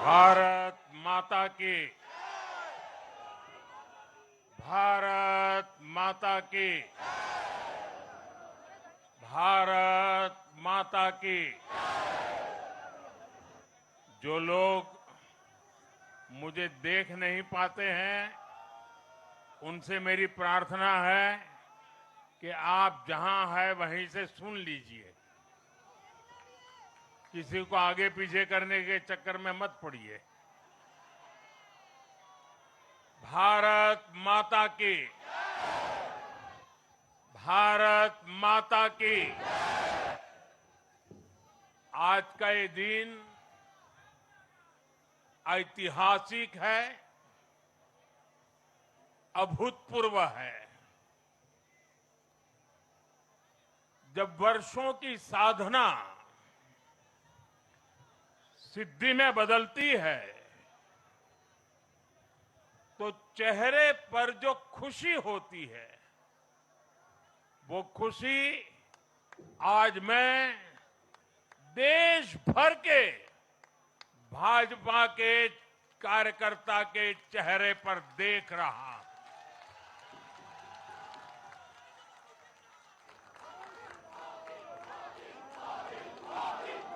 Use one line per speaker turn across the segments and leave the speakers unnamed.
भारत माता की। भारत माता की। भारत माता की। जो लोग मुझे देख नहीं पाते हैं, उनसे मेरी प्रार्थना है कि आप जहां हैं वहीं से सुन लीजिए। किसी को आगे पीछे करने के चक्कर में मत पड़िए। भारत माता की। भारत माता की। आज का ये दिन ऐतिहासिक है, अभूतपूर्व है। जब वर्षों की साधना सिद्धि में बदलती है, तो चेहरे पर जो खुशी होती है, वो खुशी आज मैं देश भर के भाजपा के कार्यकर्ता के चेहरे पर देख रहा हूं।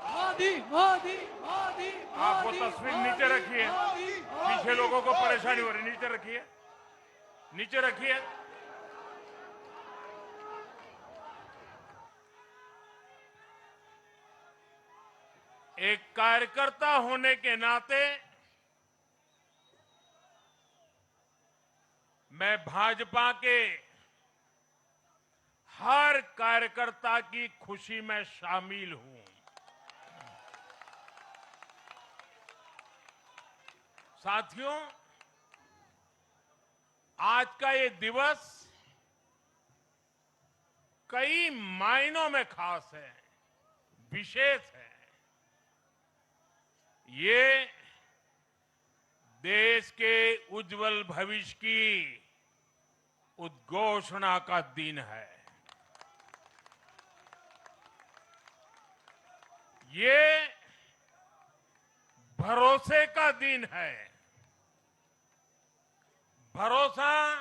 मोदी मोदी मोदी।
आप वो तस्वीर नीचे रखिए, पीछे लोगों को परेशानी हो रही, नीचे रखिए, नीचे रखिए। एक कार्यकर्ता होने के नाते मैं भाजपा के हर कार्यकर्ता की खुशी में शामिल हूं। साथियों, आज का ये दिवस कई मायनों में खास है, विशेष है। ये देश के उज्जवल भविष्य की उद्घोषणा का दिन है। ये भरोसे का दिन है। भरोसा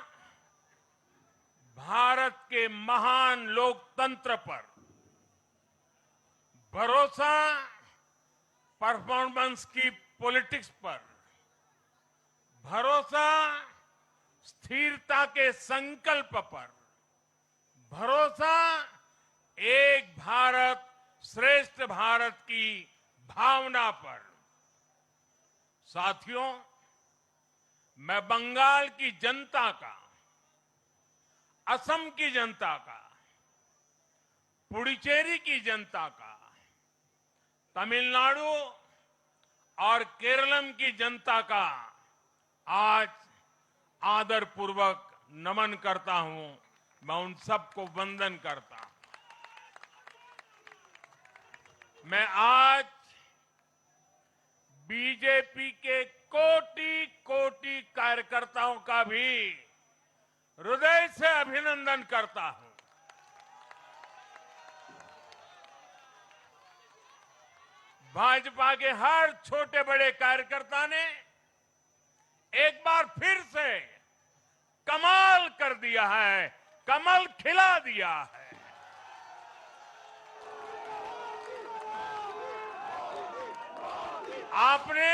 भारत के महान लोकतंत्र पर, भरोसा परफॉर्मेंस की पॉलिटिक्स पर, भरोसा स्थिरता के संकल्प पर, भरोसा एक भारत श्रेष्ठ भारत की भावना पर। साथियों, मैं बंगाल की जनता का, असम की जनता का, पुडुचेरी की जनता का, तमिलनाडु और केरलम की जनता का आज आदरपूर्वक नमन करता हूं। मैं उन सबको वंदन करता हूं। मैं आज बीजेपी के कोटि कोटि कार्यकर्ताओं का भी हृदय से अभिनंदन करता हूं। भाजपा के हर छोटे बड़े कार्यकर्ता ने एक बार फिर से कमाल कर दिया है, कमल खिला दिया है। आपने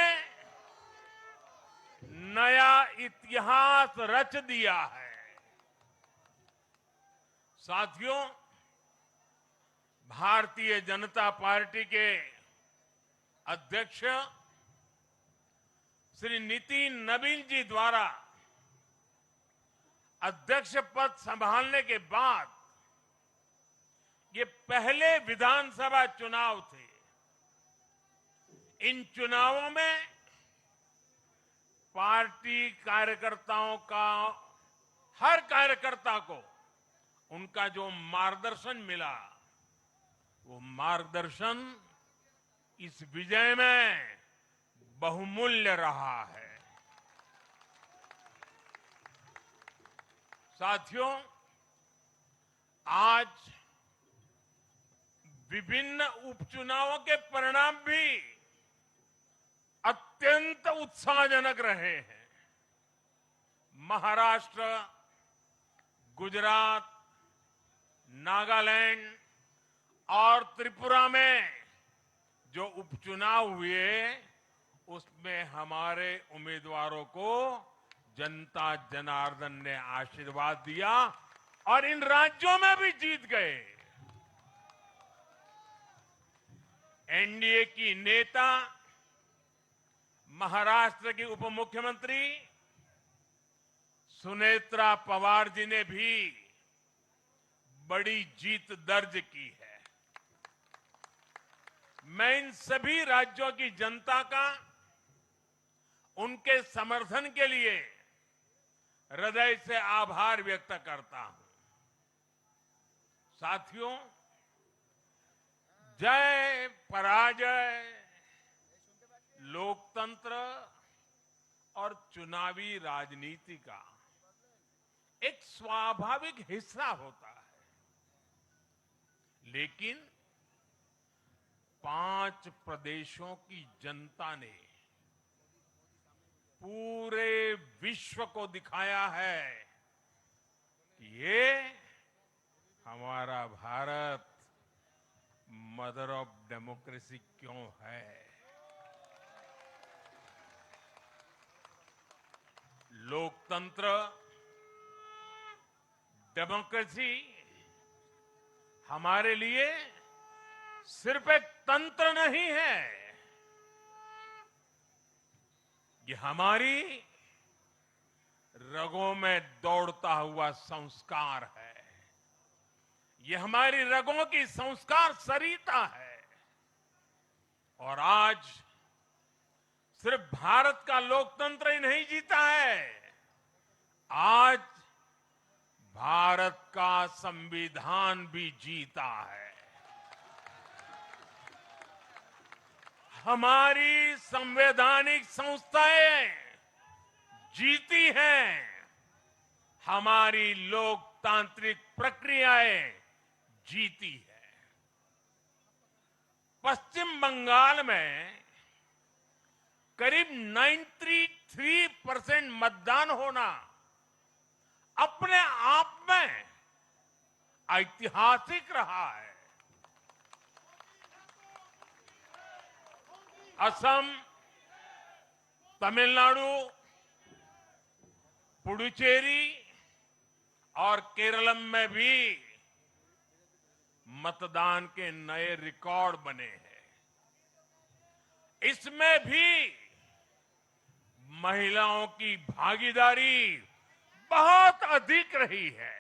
नया इतिहास रच दिया है। साथियों, भारतीय जनता पार्टी के अध्यक्ष श्री नितिन नवीन जी द्वारा अध्यक्ष पद संभालने के बाद ये पहले विधानसभा चुनाव थे। इन चुनावों में पार्टी कार्यकर्ताओं का, हर कार्यकर्ता को उनका जो मार्गदर्शन मिला, वो मार्गदर्शन इस विजय में बहुमूल्य रहा है। साथियों, आज विभिन्न उपचुनावों के परिणाम भी अत्यंत उत्साहजनक रहे हैं। महाराष्ट्र, गुजरात, नागालैंड और त्रिपुरा में जो उपचुनाव हुए उसमें हमारे उम्मीदवारों को जनता जनार्दन ने आशीर्वाद दिया और इन राज्यों में भी जीत गए। एनडीए की नेता महाराष्ट्र की उप मुख्यमंत्री सुनेत्रा पवार जी ने भी बड़ी जीत दर्ज की है। मैं इन सभी राज्यों की जनता का उनके समर्थन के लिए हृदय से आभार व्यक्त करता हूं। साथियों, जय पराजय लोकतंत्र और चुनावी राजनीति का एक स्वाभाविक हिस्सा होता है, लेकिन 5 प्रदेशों की जनता ने पूरे विश्व को दिखाया है कि ये हमारा भारत मदर ऑफ डेमोक्रेसी क्यों है। लोकतंत्र, डेमोक्रेसी हमारे लिए सिर्फ एक तंत्र नहीं है, ये हमारी रगों में दौड़ता हुआ संस्कार है। ये हमारी रगों की संस्कार सरिता है। और आज सिर्फ भारत का लोकतंत्र ही नहीं जीता है, आज भारत का संविधान भी जीता है। हमारी संवैधानिक संस्थाएं जीती हैं, हमारी लोकतांत्रिक प्रक्रियाएं जीती है। पश्चिम बंगाल में करीब 93% मतदान होना अपने आप में ऐतिहासिक रहा है। असम, तमिलनाडु, पुडुचेरी और केरल में भी मतदान के नए रिकॉर्ड बने हैं। इसमें भी महिलाओं की भागीदारी बहुत अधिक रही है।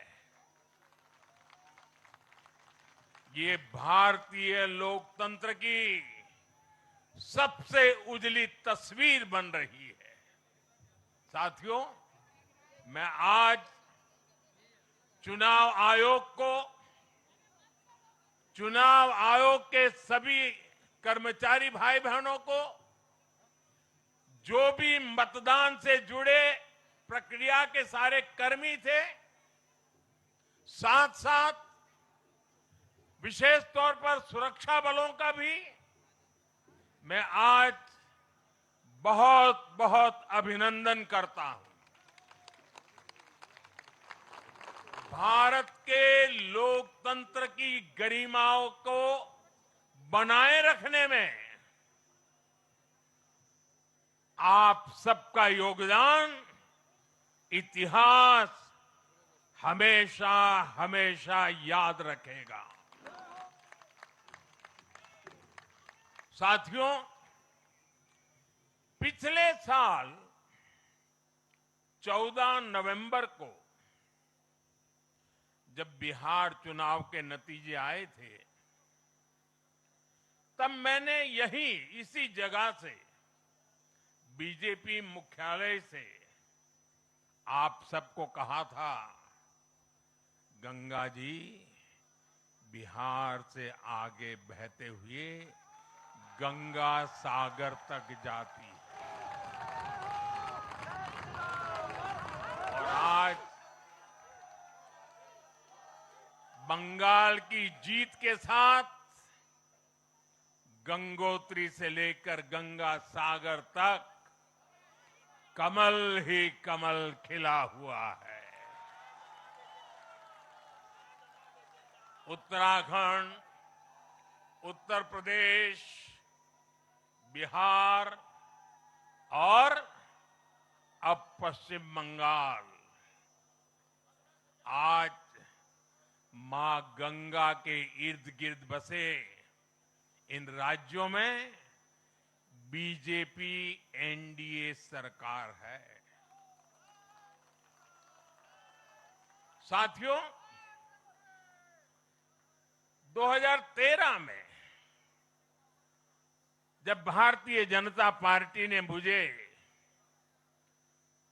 ये भारतीय लोकतंत्र की सबसे उजली तस्वीर बन रही है। साथियों, मैं आज चुनाव आयोग के सभी कर्मचारी भाई बहनों को, जो भी मतदान से जुड़े प्रक्रिया के सारे कर्मी थे, साथ साथ विशेष तौर पर सुरक्षा बलों का भी मैं आज बहुत बहुत अभिनंदन करता हूं। भारत के लोकतंत्र की गरिमाओं को बनाए रखने में आप सबका योगदान इतिहास हमेशा हमेशा याद रखेगा। साथियों, पिछले साल 14 नवंबर को जब बिहार चुनाव के नतीजे आए थे, तब मैंने इसी जगह से बीजेपी मुख्यालय से आप सबको कहा था, गंगा जी बिहार से आगे बहते हुए गंगा सागर तक जाती है। और आज बंगाल की जीत के साथ गंगोत्री से लेकर गंगा सागर तक कमल ही कमल खिला हुआ है। उत्तराखंड, उत्तर प्रदेश, बिहार और अब पश्चिम बंगाल आज मां गंगा के इर्द गिर्द बसे इन राज्यों में बीजेपी एनडीए सरकार है। साथियों, 2013 में जब भारतीय जनता पार्टी ने मुझे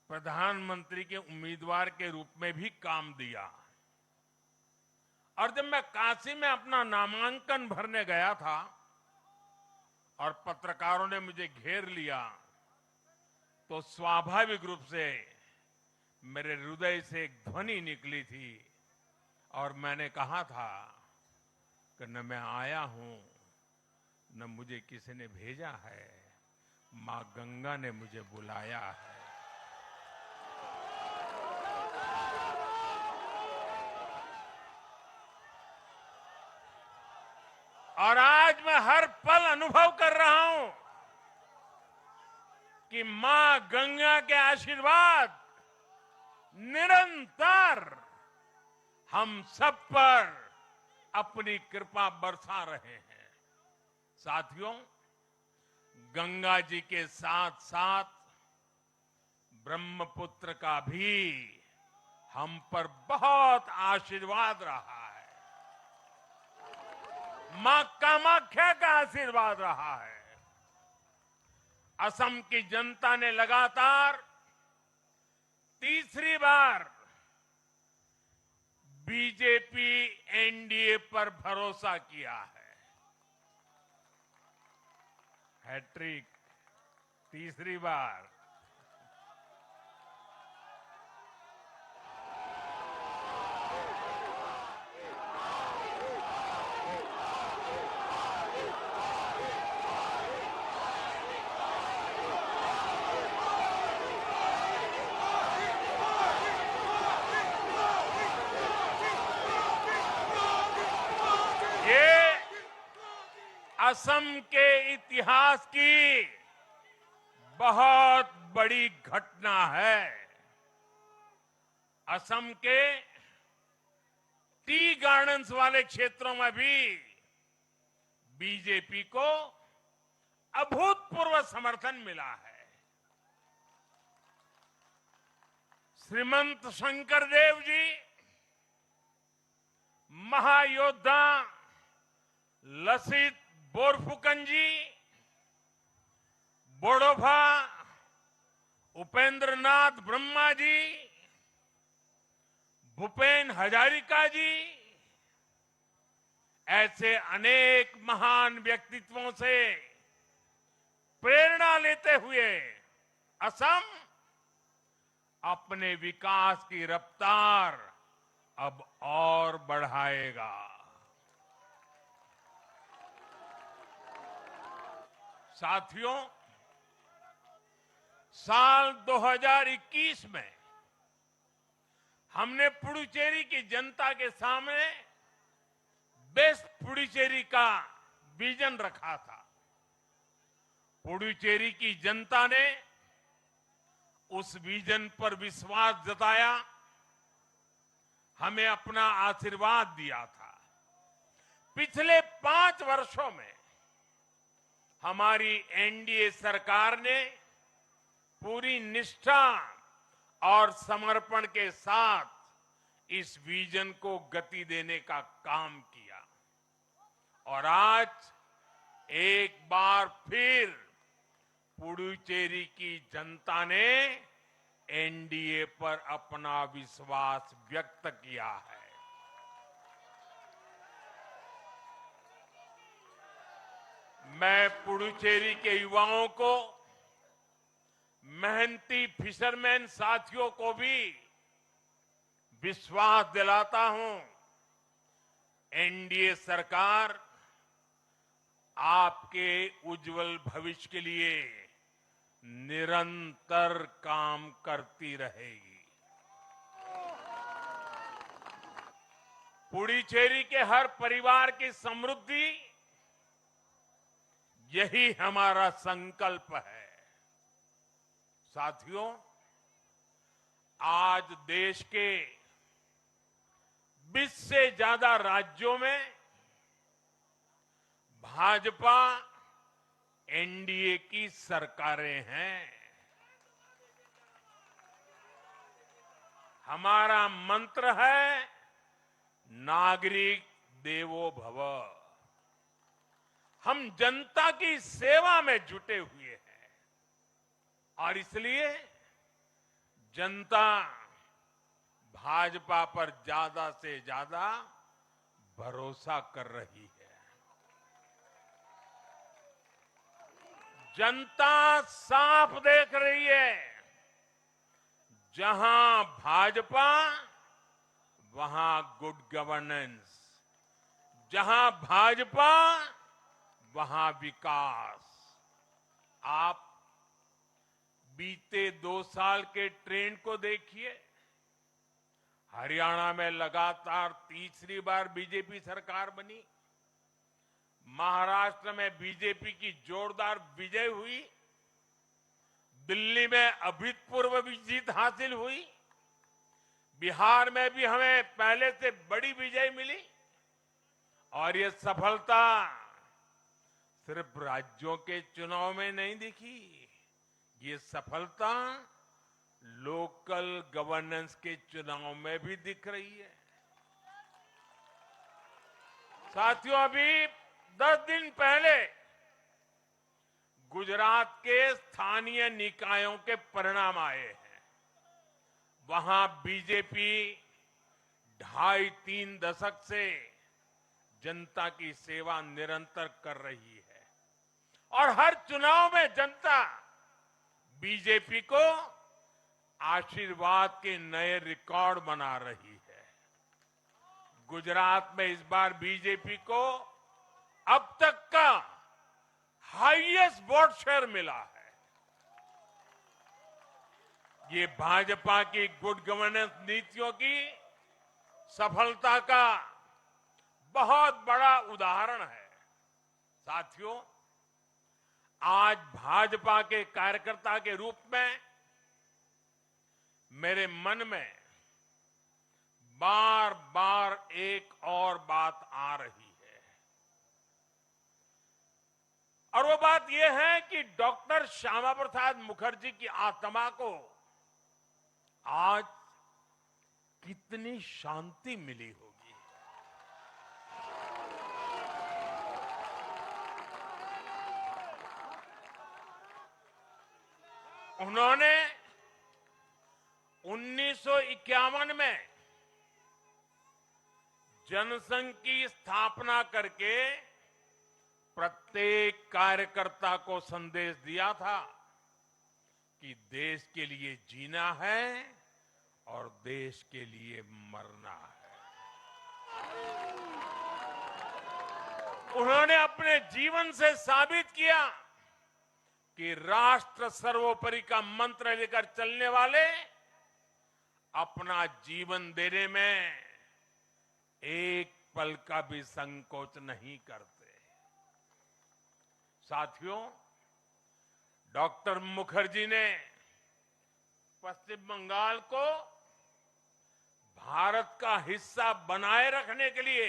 प्रधानमंत्री के उम्मीदवार के रूप में भी काम दिया और जब मैं काशी में अपना नामांकन भरने गया था और पत्रकारों ने मुझे घेर लिया तो स्वाभाविक रूप से मेरे हृदय से एक ध्वनि निकली थी और मैंने कहा था कि न मैं आया हूं न मुझे किसी ने भेजा है, मां गंगा ने मुझे बुलाया है। और आज मैं हर पल अनुभव कर रहा हूं कि मां गंगा के आशीर्वाद निरंतर हम सब पर अपनी कृपा बरसा रहे हैं। साथियों, गंगा जी के साथ साथ ब्रह्मपुत्र का भी हम पर बहुत आशीर्वाद रहा है। मां कामाख्या का आशीर्वाद रहा है। असम की जनता ने लगातार तीसरी बार बीजेपी एनडीए पर भरोसा किया है। हैट्रिक, तीसरी बार। ये असम के इतिहास की बहुत बड़ी घटना है। असम के टी गार्डन्स वाले क्षेत्रों में भी बीजेपी को अभूतपूर्व समर्थन मिला है। श्रीमंत शंकरदेव जी, महायोद्धा लसित बोरफुकन जी, बोडोफा उपेंद्रनाथ ब्रह्मा जी, भूपेन हजारिका जी, ऐसे अनेक महान व्यक्तित्वों से प्रेरणा लेते हुए असम अपने विकास की रफ्तार अब और बढ़ाएगा। साथियों, साल 2021 में हमने पुडुचेरी की जनता के सामने बेस्ट पुडुचेरी का विजन रखा था। पुडुचेरी की जनता ने उस विजन पर विश्वास जताया, हमें अपना आशीर्वाद दिया था। पिछले 5 वर्षों में हमारी एनडीए सरकार ने पूरी निष्ठा और समर्पण के साथ इस विजन को गति देने का काम किया और आज एक बार फिर पुडुचेरी की जनता ने एनडीए पर अपना विश्वास व्यक्त किया है। मैं पुडुचेरी के युवाओं को, मेहनती फिशरमैन साथियों को भी विश्वास दिलाता हूं, एनडीए सरकार आपके उज्जवल भविष्य के लिए निरंतर काम करती रहेगी। पुडुचेरी के हर परिवार की समृद्धि, यही हमारा संकल्प है। साथियों, आज देश के 20 से ज्यादा राज्यों में भाजपा एनडीए की सरकारें हैं। हमारा मंत्र है नागरिक देवो भव। हम जनता की सेवा में जुटे हुए हैं और इसलिए जनता भाजपा पर ज्यादा से ज्यादा भरोसा कर रही है। जनता साफ देख रही है, जहां भाजपा वहां गुड गवर्नेंस, जहां भाजपा वहां विकास। आप बीते 2 साल के ट्रेंड को देखिए। हरियाणा में लगातार तीसरी बार बीजेपी सरकार बनी। महाराष्ट्र में बीजेपी की जोरदार विजय हुई। दिल्ली में अभूतपूर्व जीत हासिल हुई। बिहार में भी हमें पहले से बड़ी विजय मिली और ये सफलता सिर्फ राज्यों के चुनाव में नहीं दिखी, ये सफलता लोकल गवर्नेंस के चुनाव में भी दिख रही है। साथियों, अभी 10 दिन पहले गुजरात के स्थानीय निकायों के परिणाम आए हैं। वहां बीजेपी 2.5-3 दशक से जनता की सेवा निरंतर कर रही है और हर चुनाव में जनता बीजेपी को आशीर्वाद के नए रिकॉर्ड बना रही है। गुजरात में इस बार बीजेपी को अब तक का हाईएस्ट वोट शेयर मिला है। ये भाजपा की गुड गवर्नेंस नीतियों की सफलता का बहुत बड़ा उदाहरण है। साथियों, आज भाजपा के कार्यकर्ता के रूप में मेरे मन में बार बार एक और बात आ रही है और वो बात यह है कि डॉक्टर श्यामा प्रसाद मुखर्जी की आत्मा को आज कितनी शांति मिली होगी। उन्होंने 1951 में जनसंघ की स्थापना करके प्रत्येक कार्यकर्ता को संदेश दिया था कि देश के लिए जीना है और देश के लिए मरना है। उन्होंने अपने जीवन से साबित किया कि राष्ट्र सर्वोपरि का मंत्र लेकर चलने वाले अपना जीवन देने में एक पल का भी संकोच नहीं करते। साथियों, डॉक्टर मुखर्जी ने पश्चिम बंगाल को भारत का हिस्सा बनाए रखने के लिए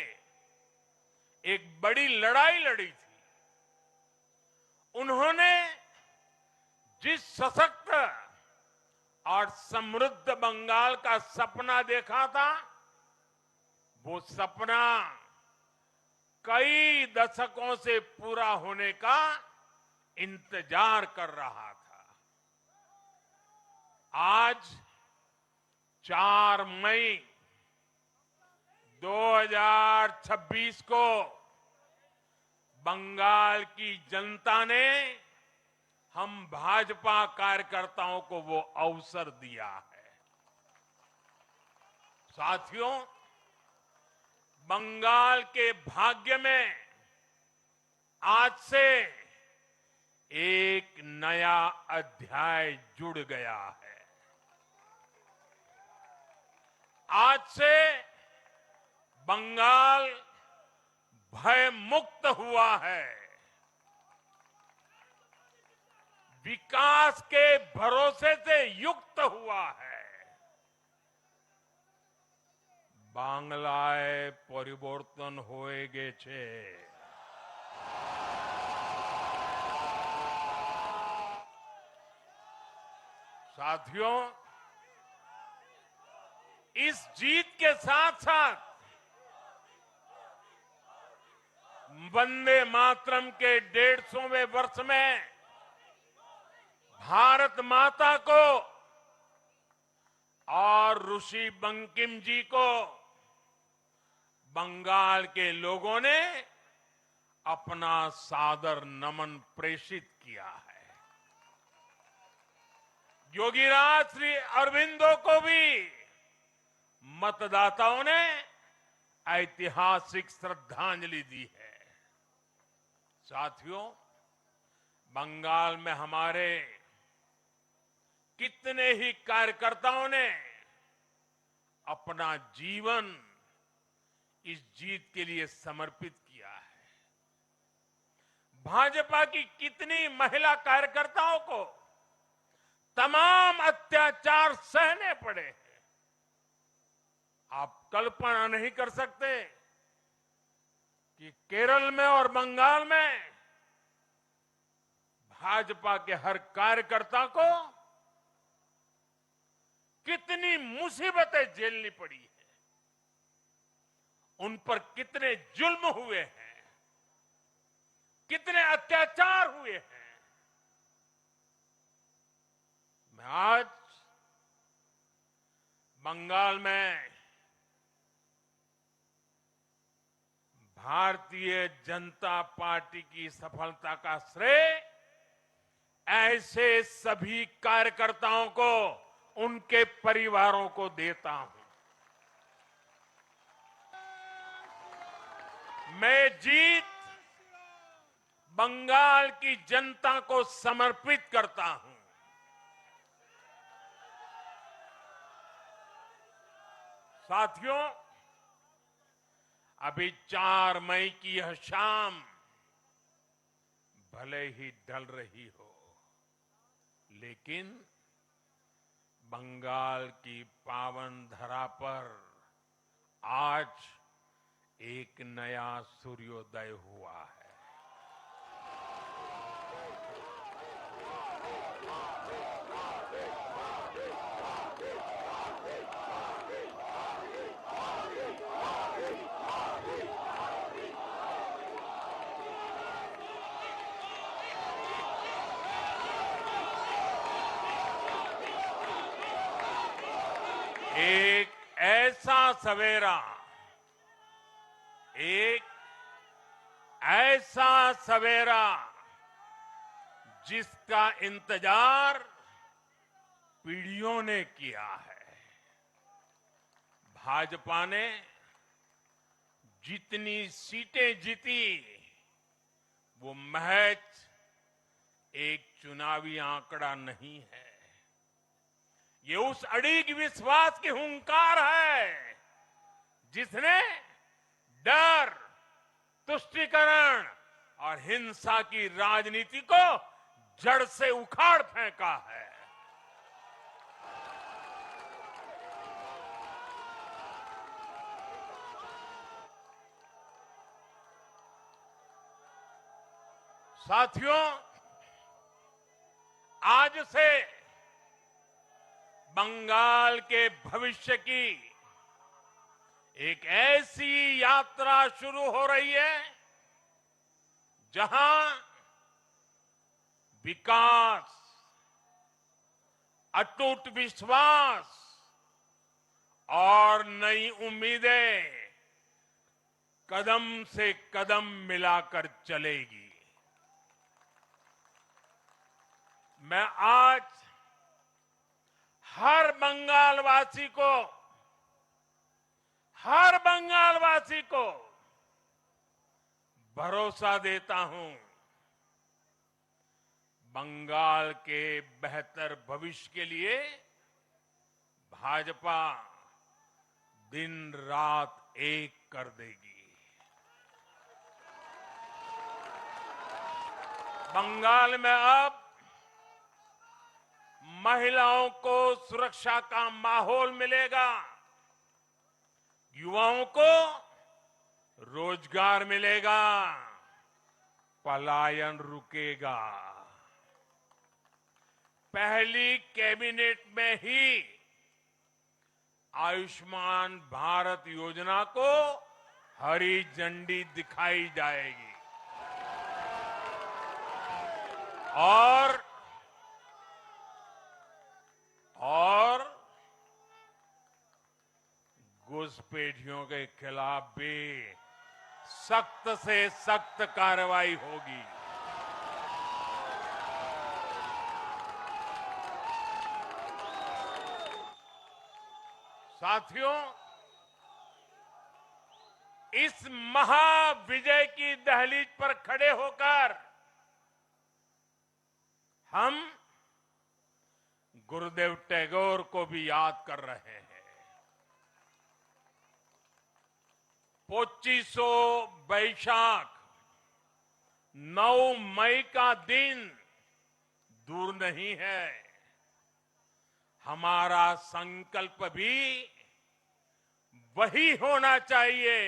एक बड़ी लड़ाई लड़ी थी। उन्होंने जिस सशक्त और समृद्ध बंगाल का सपना देखा था, वो सपना कई दशकों से पूरा होने का इंतजार कर रहा था। आज 4 मई 2026 को बंगाल की जनता ने हम भाजपा कार्यकर्ताओं को वो अवसर दिया है। साथियों, बंगाल के भाग्य में आज से एक नया अध्याय जुड़ गया है। आज से बंगाल भय मुक्त हुआ है, विकास के भरोसे से युक्त हुआ है। बांग्लाए परिवर्तन होए गे छे। साथियों, इस जीत के साथ साथ वंदे मातरम के 150वें वर्ष में भारत माता को और ऋषि बंकिम जी को बंगाल के लोगों ने अपना सादर नमन प्रेषित किया है। योगीराज श्री अरविंदो को भी मतदाताओं ने ऐतिहासिक श्रद्धांजलि दी है। साथियों, बंगाल में हमारे कितने ही कार्यकर्ताओं ने अपना जीवन इस जीत के लिए समर्पित किया है। भाजपा की कितनी महिला कार्यकर्ताओं को तमाम अत्याचार सहने पड़े हैं। आप कल्पना नहीं कर सकते कि केरल में और बंगाल में भाजपा के हर कार्यकर्ता को कितनी मुसीबतें झेलनी पड़ी है, उन पर कितने जुल्म हुए हैं, कितने अत्याचार हुए हैं। मैं आज बंगाल में भारतीय जनता पार्टी की सफलता का श्रेय ऐसे सभी कार्यकर्ताओं को, उनके परिवारों को देता हूं। मैं जीत बंगाल की जनता को समर्पित करता हूं। साथियों, अभी 4 मई की यह शाम भले ही ढल रही हो, लेकिन बंगाल की पावन धरा पर आज एक नया सूर्योदय हुआ है। एक ऐसा सवेरा जिसका इंतजार पीढ़ियों ने किया है। भाजपा ने जितनी सीटें जीती वो महज एक चुनावी आंकड़ा नहीं है, ये उस अड़िग विश्वास की हुंकार है जिसने डर, तुष्टीकरण और हिंसा की राजनीति को जड़ से उखाड़ फेंका है। साथियों, आज से बंगाल के भविष्य की एक ऐसी यात्रा शुरू हो रही है जहां विकास, अटूट विश्वास और नई उम्मीदें कदम से कदम मिलाकर चलेगी। मैं आज हर बंगालवासी को भरोसा देता हूं, बंगाल के बेहतर भविष्य के लिए भाजपा दिन रात एक कर देगी। बंगाल में अब महिलाओं को सुरक्षा का माहौल मिलेगा, युवाओं को रोजगार मिलेगा, पलायन रुकेगा। पहली कैबिनेट में ही आयुष्मान भारत योजना को हरी झंडी दिखाई जाएगी और घुसपैठियों के खिलाफ भी सख्त से सख्त कार्रवाई होगी। साथियों, इस महाविजय की दहलीज पर खड़े होकर हम गुरुदेव टैगोर को भी याद कर रहे हैं। 25 बैशाख 9 मई का दिन दूर नहीं है। हमारा संकल्प भी वही होना चाहिए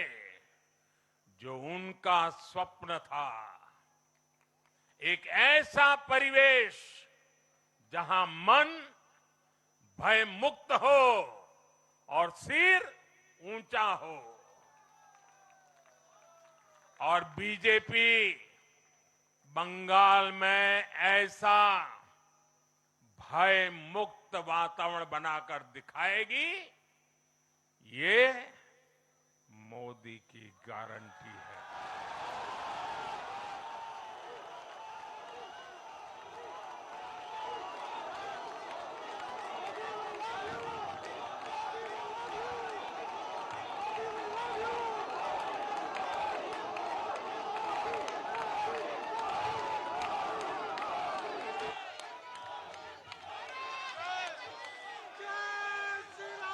जो उनका स्वप्न था। एक ऐसा परिवेश जहां मन भय मुक्त हो और सिर ऊंचा हो। और बीजेपी बंगाल में ऐसा भय मुक्त वातावरण बनाकर दिखाएगी, ये मोदी की गारंटी है।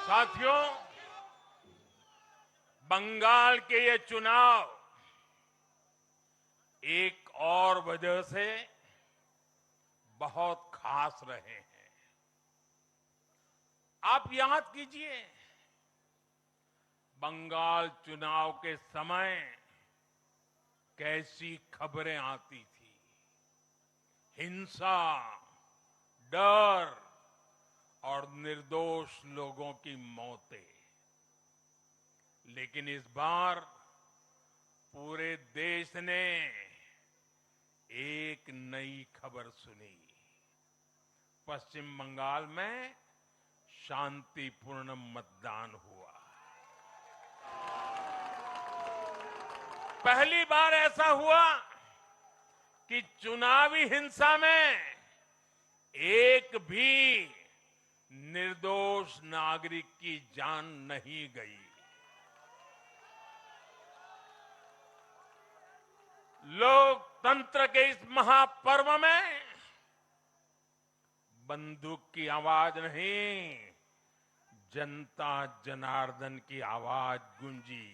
साथियों, बंगाल के ये चुनाव एक और वजह से बहुत खास रहे हैं। आप याद कीजिए, बंगाल चुनाव के समय कैसी खबरें आती थी। हिंसा, डर और निर्दोष लोगों की मौतें। लेकिन इस बार पूरे देश ने एक नई खबर सुनी। पश्चिम बंगाल में शांतिपूर्ण मतदान हुआ। पहली बार ऐसा हुआ कि चुनावी हिंसा में एक भी निर्दोष नागरिक की जान नहीं गई। लोकतंत्र के इस महापर्व में बंदूक की आवाज नहीं, जनता जनार्दन की आवाज गूंजी।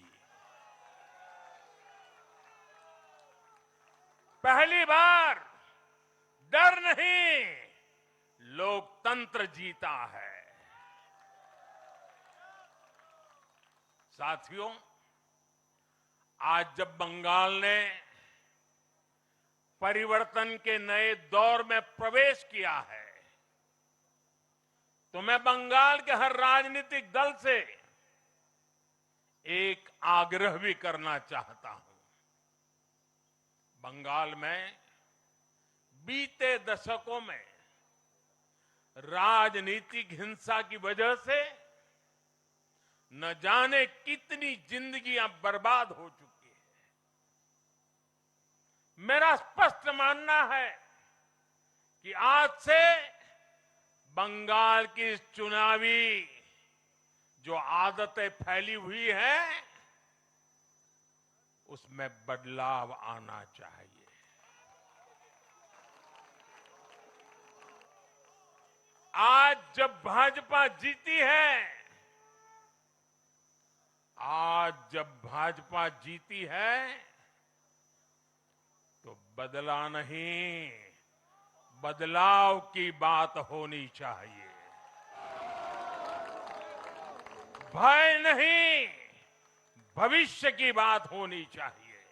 पहली बार डर नहीं, लोकतंत्र जीता है। साथियों, आज जब बंगाल ने परिवर्तन के नए दौर में प्रवेश किया है, तो मैं बंगाल के हर राजनीतिक दल से एक आग्रह भी करना चाहता हूं। बंगाल में बीते दशकों में राजनीतिक हिंसा की वजह से न जाने कितनी जिंदगियां बर्बाद हो चुकी है। मेरा स्पष्ट मानना है कि आज से बंगाल की इस चुनावी जो आदतें फैली हुई हैं, उसमें बदलाव आना चाहिए। जब भाजपा जीती है, आज जब भाजपा जीती है, तो बदला नहीं, बदलाव की बात होनी चाहिए। भय नहीं, भविष्य की बात होनी चाहिए।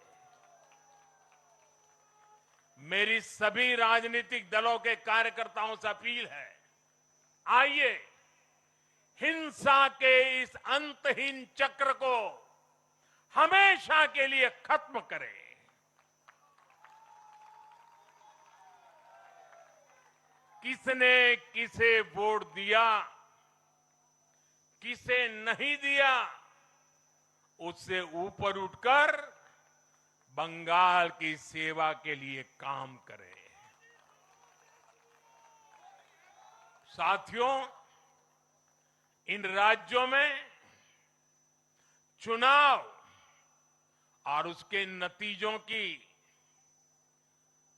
मेरी सभी राजनीतिक दलों के कार्यकर्ताओं से अपील है, आइए हिंसा के इस अंतहीन चक्र को हमेशा के लिए खत्म करें। किसने किसे वोट दिया, किसे नहीं दिया, उससे ऊपर उठकर बंगाल की सेवा के लिए काम करें। साथियों, इन राज्यों में चुनाव और उसके नतीजों की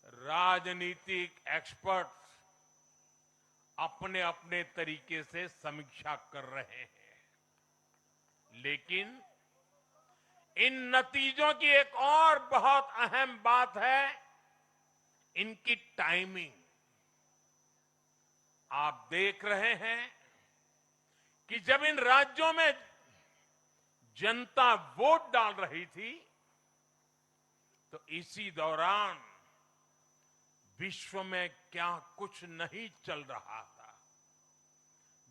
राजनीतिक एक्सपर्ट्स अपने अपने तरीके से समीक्षा कर रहे हैं, लेकिन इन नतीजों की एक और बहुत अहम बात है, इनकी टाइमिंग। आप देख रहे हैं कि जब इन राज्यों में जनता वोट डाल रही थी, तो इसी दौरान विश्व में क्या कुछ नहीं चल रहा था।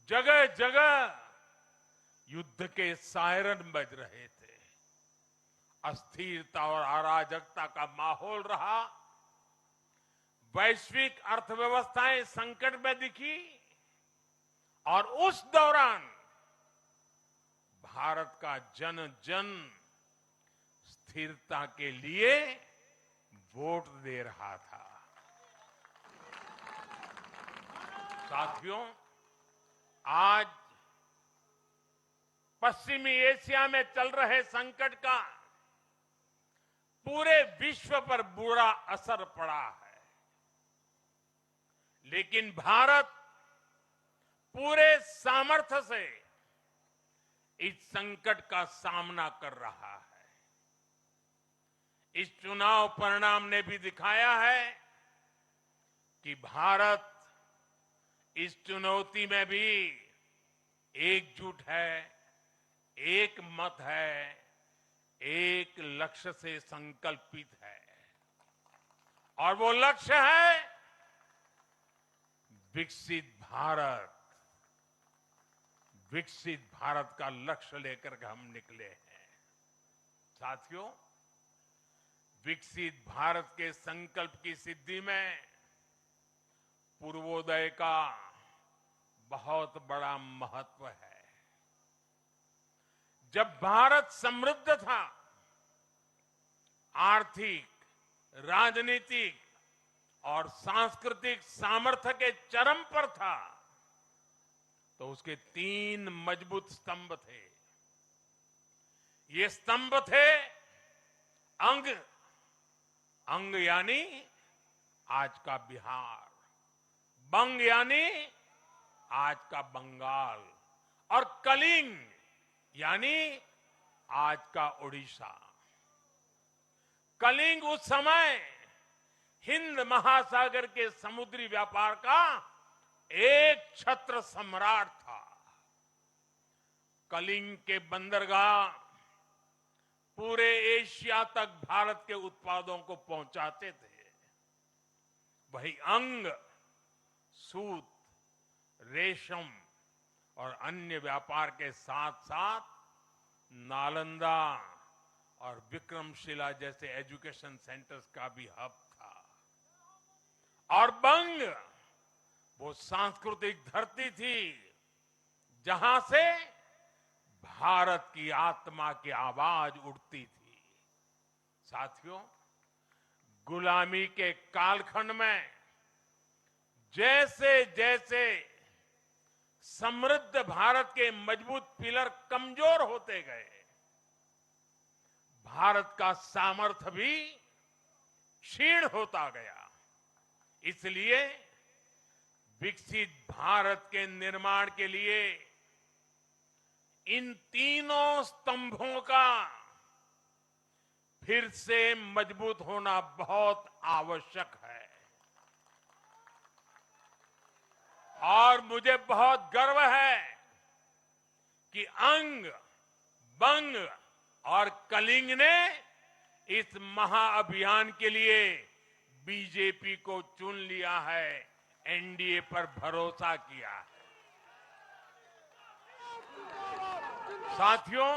जगह जगह युद्ध के सायरन बज रहे थे, अस्थिरता और अराजकता का माहौल रहा, वैश्विक अर्थव्यवस्थाएं संकट में दिखी, और उस दौरान भारत का जन जन स्थिरता के लिए वोट दे रहा था। साथियों, आज पश्चिमी एशिया में चल रहे संकट का पूरे विश्व पर बुरा असर पड़ा है, लेकिन भारत पूरे सामर्थ्य से इस संकट का सामना कर रहा है। इस चुनाव परिणाम ने भी दिखाया है कि भारत इस चुनौती में भी एकजुट है, एक मत है, एक लक्ष्य से संकल्पित है, और वो लक्ष्य है विकसित भारत। विकसित भारत का लक्ष्य लेकर के हम निकले हैं। साथियों, विकसित भारत के संकल्प की सिद्धि में पूर्वोदय का बहुत बड़ा महत्व है। जब भारत समृद्ध था, आर्थिक, राजनीतिक और सांस्कृतिक सामर्थ्य के चरम पर था, तो उसके 3 मजबूत स्तंभ थे। ये स्तंभ थे अंग, अंग यानी आज का बिहार, बंग यानी आज का बंगाल, और कलिंग यानी आज का उड़ीसा। कलिंग उस समय हिंद महासागर के समुद्री व्यापार का एक छत्र सम्राट था। कलिंग के बंदरगाह पूरे एशिया तक भारत के उत्पादों को पहुंचाते थे। वही अंग सूत, रेशम और अन्य व्यापार के साथ साथ नालंदा और विक्रमशिला जैसे एजुकेशन सेंटर्स का भी हब था। और बंग वो सांस्कृतिक धरती थी जहां से भारत की आत्मा की आवाज उठती थी। साथियों, गुलामी के कालखंड में जैसे जैसे समृद्ध भारत के मजबूत पिलर कमजोर होते गए, भारत का सामर्थ्य भी क्षीण होता गया। इसलिए विकसित भारत के निर्माण के लिए इन तीनों स्तंभों का फिर से मजबूत होना बहुत आवश्यक है। और मुझे बहुत गर्व है कि अंग, बंग और कलिंग ने इस महाअभियान के लिए बीजेपी को चुन लिया है, एनडीए पर भरोसा किया है। साथियों,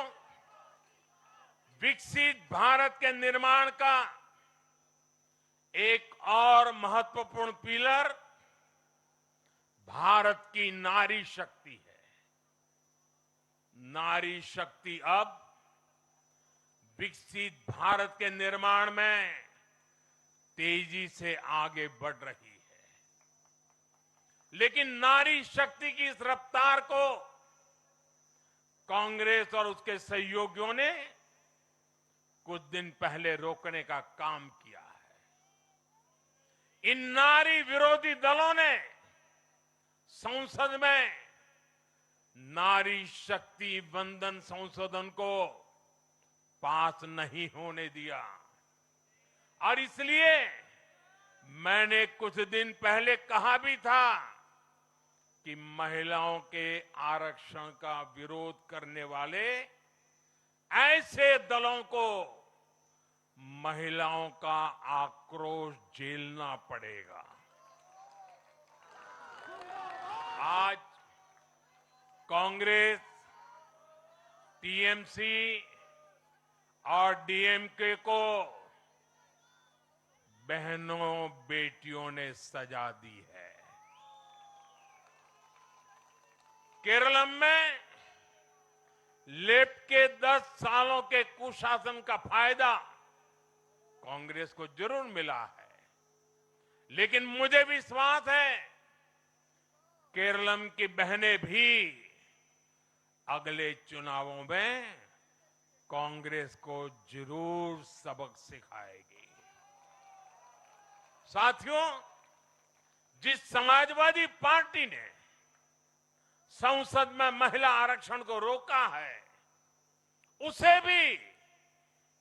विकसित भारत के निर्माण का एक और महत्वपूर्ण पिलर भारत की नारी शक्ति है। नारी शक्ति अब विकसित भारत के निर्माण में तेजी से आगे बढ़ रही है। लेकिन नारी शक्ति की इस रफ्तार को कांग्रेस और उसके सहयोगियों ने कुछ दिन पहले रोकने का काम किया है। इन नारी विरोधी दलों ने संसद में नारी शक्ति वंदन संशोधन को पास नहीं होने दिया और इसलिए मैंने कुछ दिन पहले कहा भी था कि महिलाओं के आरक्षण का विरोध करने वाले ऐसे दलों को महिलाओं का आक्रोश झेलना पड़ेगा। आज कांग्रेस, टीएमसी और डीएमके को बहनों बेटियों ने सजा दी है। केरलम में लेफ्ट के 10 सालों के कुशासन का फायदा कांग्रेस को जरूर मिला है, लेकिन मुझे विश्वास है केरलम की बहनें भी अगले चुनावों में कांग्रेस को जरूर सबक सिखाएगी। साथियों, जिस समाजवादी पार्टी ने संसद में महिला आरक्षण को रोका है, उसे भी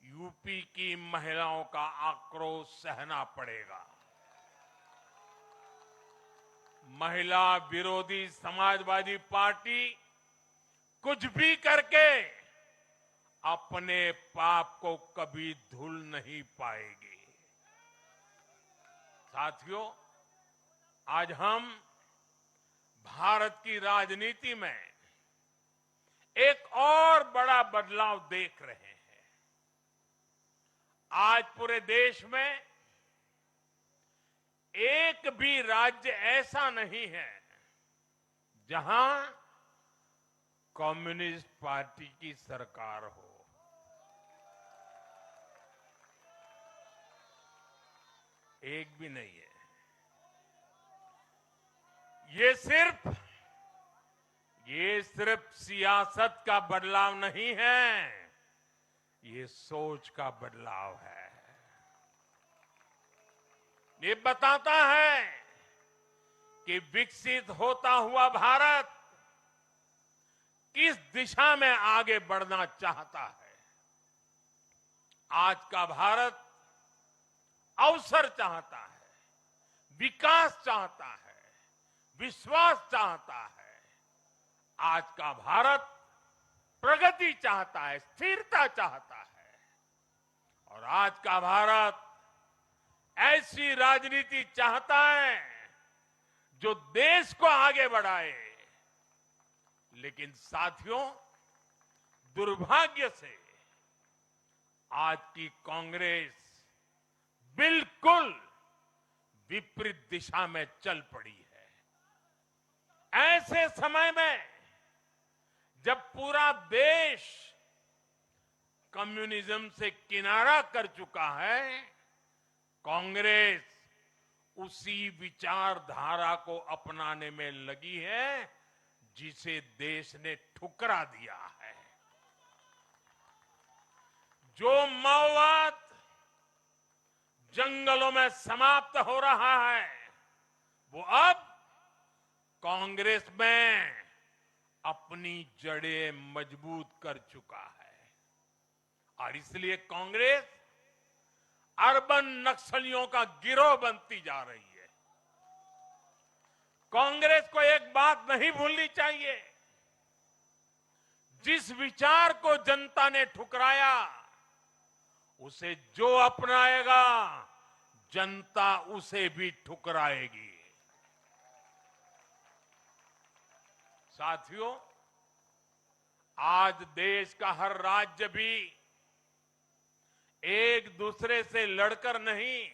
यूपी की महिलाओं का आक्रोश सहना पड़ेगा। महिला विरोधी समाजवादी पार्टी कुछ भी करके अपने पाप को कभी धुल नहीं पाएगी। साथियों, आज हम भारत की राजनीति में एक और बड़ा बदलाव देख रहे हैं। आज पूरे देश में एक भी राज्य ऐसा नहीं है जहां कम्युनिस्ट पार्टी की सरकार हो। एक भी नहीं है। ये सिर्फ सियासत का बदलाव नहीं है, ये सोच का बदलाव है। ये बताता है कि विकसित होता हुआ भारत किस दिशा में आगे बढ़ना चाहता है। आज का भारत अवसर चाहता है, विकास चाहता है, विश्वास चाहता है। आज का भारत प्रगति चाहता है, स्थिरता चाहता है। और आज का भारत ऐसी राजनीति चाहता है जो देश को आगे बढ़ाए। लेकिन साथियों, दुर्भाग्य से आज की कांग्रेस बिल्कुल विपरीत दिशा में चल पड़ी है। ऐसे समय में जब पूरा देश कम्युनिज्म से किनारा कर चुका है, कांग्रेस उसी विचारधारा को अपनाने में लगी है जिसे देश ने ठुकरा दिया है। जो माओवाद जंगलों में समाप्त हो रहा है, वो अब कांग्रेस में अपनी जड़ें मजबूत कर चुका है और इसलिए कांग्रेस अर्बन नक्सलियों का गिरोह बनती जा रही है। कांग्रेस को एक बात नहीं भूलनी चाहिए, जिस विचार को जनता ने ठुकराया उसे जो अपनाएगा जनता उसे भी ठुकराएगी। साथियों, आज देश का हर राज्य भी एक दूसरे से लड़कर नहीं,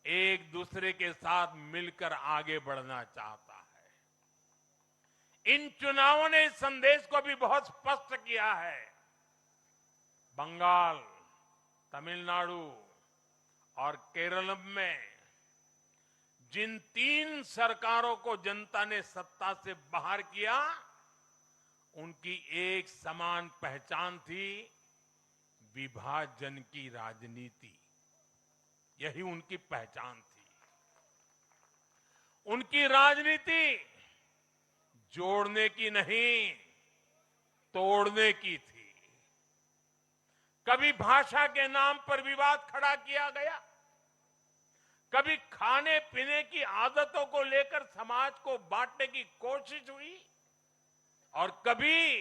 एक दूसरे के साथ मिलकर आगे बढ़ना चाहता है। इन चुनावों ने इस संदेश को भी बहुत स्पष्ट किया है। बंगाल, तमिलनाडु और केरल में जिन 3 सरकारों को जनता ने सत्ता से बाहर किया, उनकी एक समान पहचान थी, विभाजन की राजनीति। यही उनकी पहचान थी। उनकी राजनीति जोड़ने की नहीं, तोड़ने की थी। कभी भाषा के नाम पर विवाद खड़ा किया गया, कभी खाने पीने की आदतों को लेकर समाज को बांटने की कोशिश हुई और कभी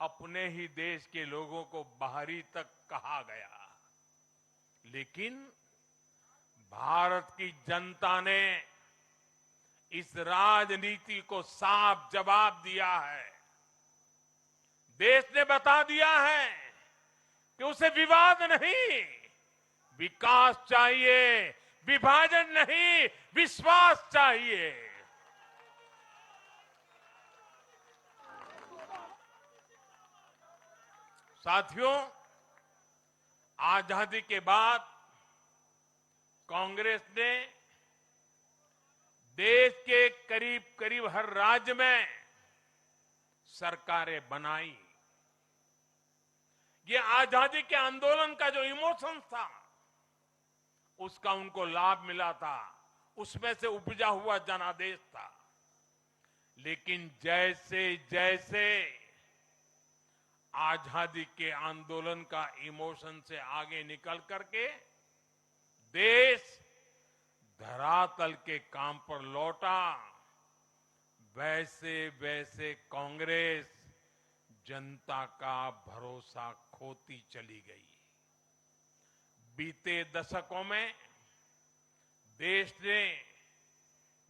अपने ही देश के लोगों को बाहरी तक कहा गया। लेकिन भारत की जनता ने इस राजनीति को साफ जवाब दिया है। देश ने बता दिया है कि उसे विवाद नहीं, विकास चाहिए, विभाजन नहीं, विश्वास चाहिए। साथियों, आजादी के बाद कांग्रेस ने देश के करीब करीब हर राज्य में सरकारें बनाई। ये आजादी के आंदोलन का जो इमोशन था, उसका उनको लाभ मिला था, उसमें से उपजा हुआ जनादेश था। लेकिन जैसे जैसे आजादी के आंदोलन का इमोशन से आगे निकल करके देश धरातल के काम पर लौटा, वैसे वैसे कांग्रेस जनता का भरोसा खोती चली गई। बीते दशकों में देश ने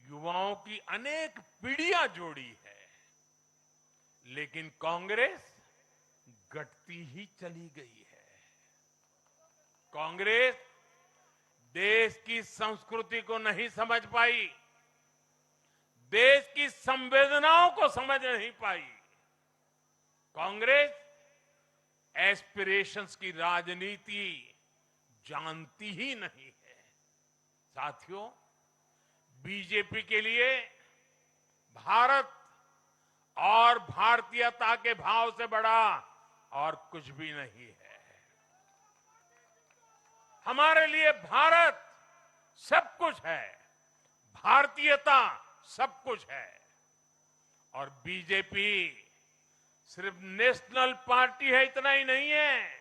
युवाओं की अनेक पीढ़ियां जोड़ी है, लेकिन कांग्रेस घटती ही चली गई है। कांग्रेस देश की संस्कृति को नहीं समझ पाई, देश की संवेदनाओं को समझ नहीं पाई। कांग्रेस एस्पिरेशंस की राजनीति जानती ही नहीं है। साथियों, बीजेपी के लिए भारत और भारतीयता के भाव से बड़ा और कुछ भी नहीं है। हमारे लिए भारत सब कुछ है, भारतीयता सब कुछ है। और बीजेपी सिर्फ नेशनल पार्टी है, इतना ही नहीं है,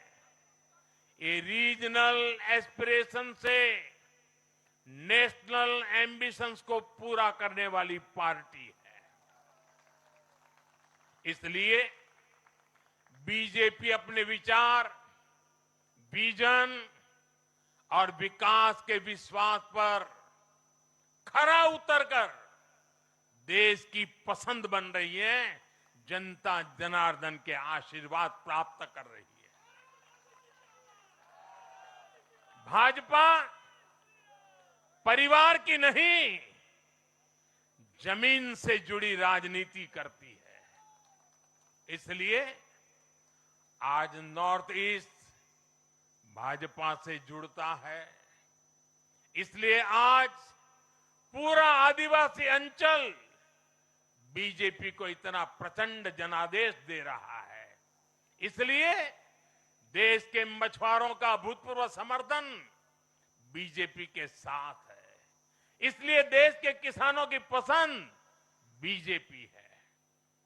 ये रीजनल एस्पिरेशन से नेशनल एम्बिशंस को पूरा करने वाली पार्टी है। इसलिए बीजेपी अपने विचार, विजन और विकास के विश्वास पर खरा उतरकर देश की पसंद बन रही है, जनता जनार्दन के आशीर्वाद प्राप्त कर रही है। भाजपा परिवार की नहीं, जमीन से जुड़ी राजनीति करती है। इसलिए आज नॉर्थ ईस्ट भाजपा से जुड़ता है। इसलिए आज पूरा आदिवासी अंचल बीजेपी को इतना प्रचंड जनादेश दे रहा है। इसलिए देश के मछुआरों का अभूतपूर्व समर्थन बीजेपी के साथ है। इसलिए देश के किसानों की पसंद बीजेपी है।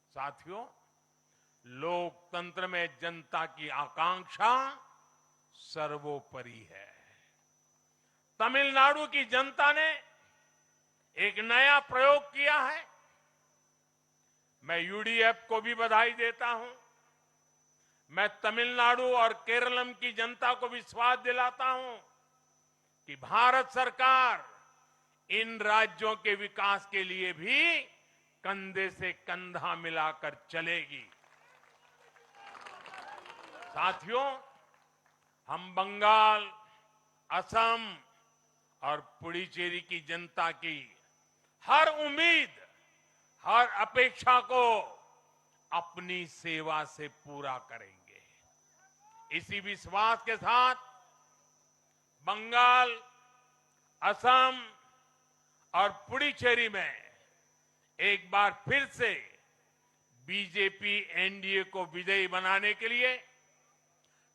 साथियों, लोकतंत्र में जनता की आकांक्षा सर्वोपरि है। तमिलनाडु की जनता ने एक नया प्रयोग किया है। मैं यूडीएफ को भी बधाई देता हूं। मैं तमिलनाडु और केरलम की जनता को विश्वास दिलाता हूं कि भारत सरकार इन राज्यों के विकास के लिए भी कंधे से कंधा मिलाकर चलेगी। साथियों, हम बंगाल, असम और पुडुचेरी की जनता की हर उम्मीद, हर अपेक्षा को अपनी सेवा से पूरा करेंगे। इसी विश्वास के साथ बंगाल, असम और पुडुचेरी में एक बार फिर से बीजेपी एनडीए को विजयी बनाने के लिए,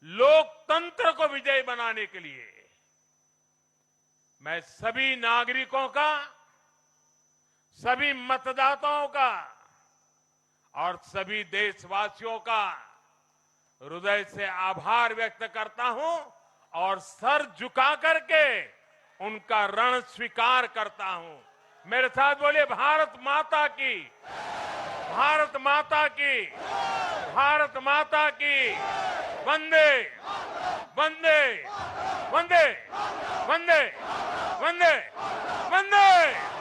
लोकतंत्र को विजयी बनाने के लिए मैं सभी नागरिकों का, सभी मतदाताओं का और सभी देशवासियों का हृदय से आभार व्यक्त करता हूं और सर झुका करके उनका ऋण स्वीकार करता हूं। मेरे साथ बोलिए, भारत माता की, भारत माता की, भारत माता की। वंदे वंदे वंदे वंदे वंदे वंदे।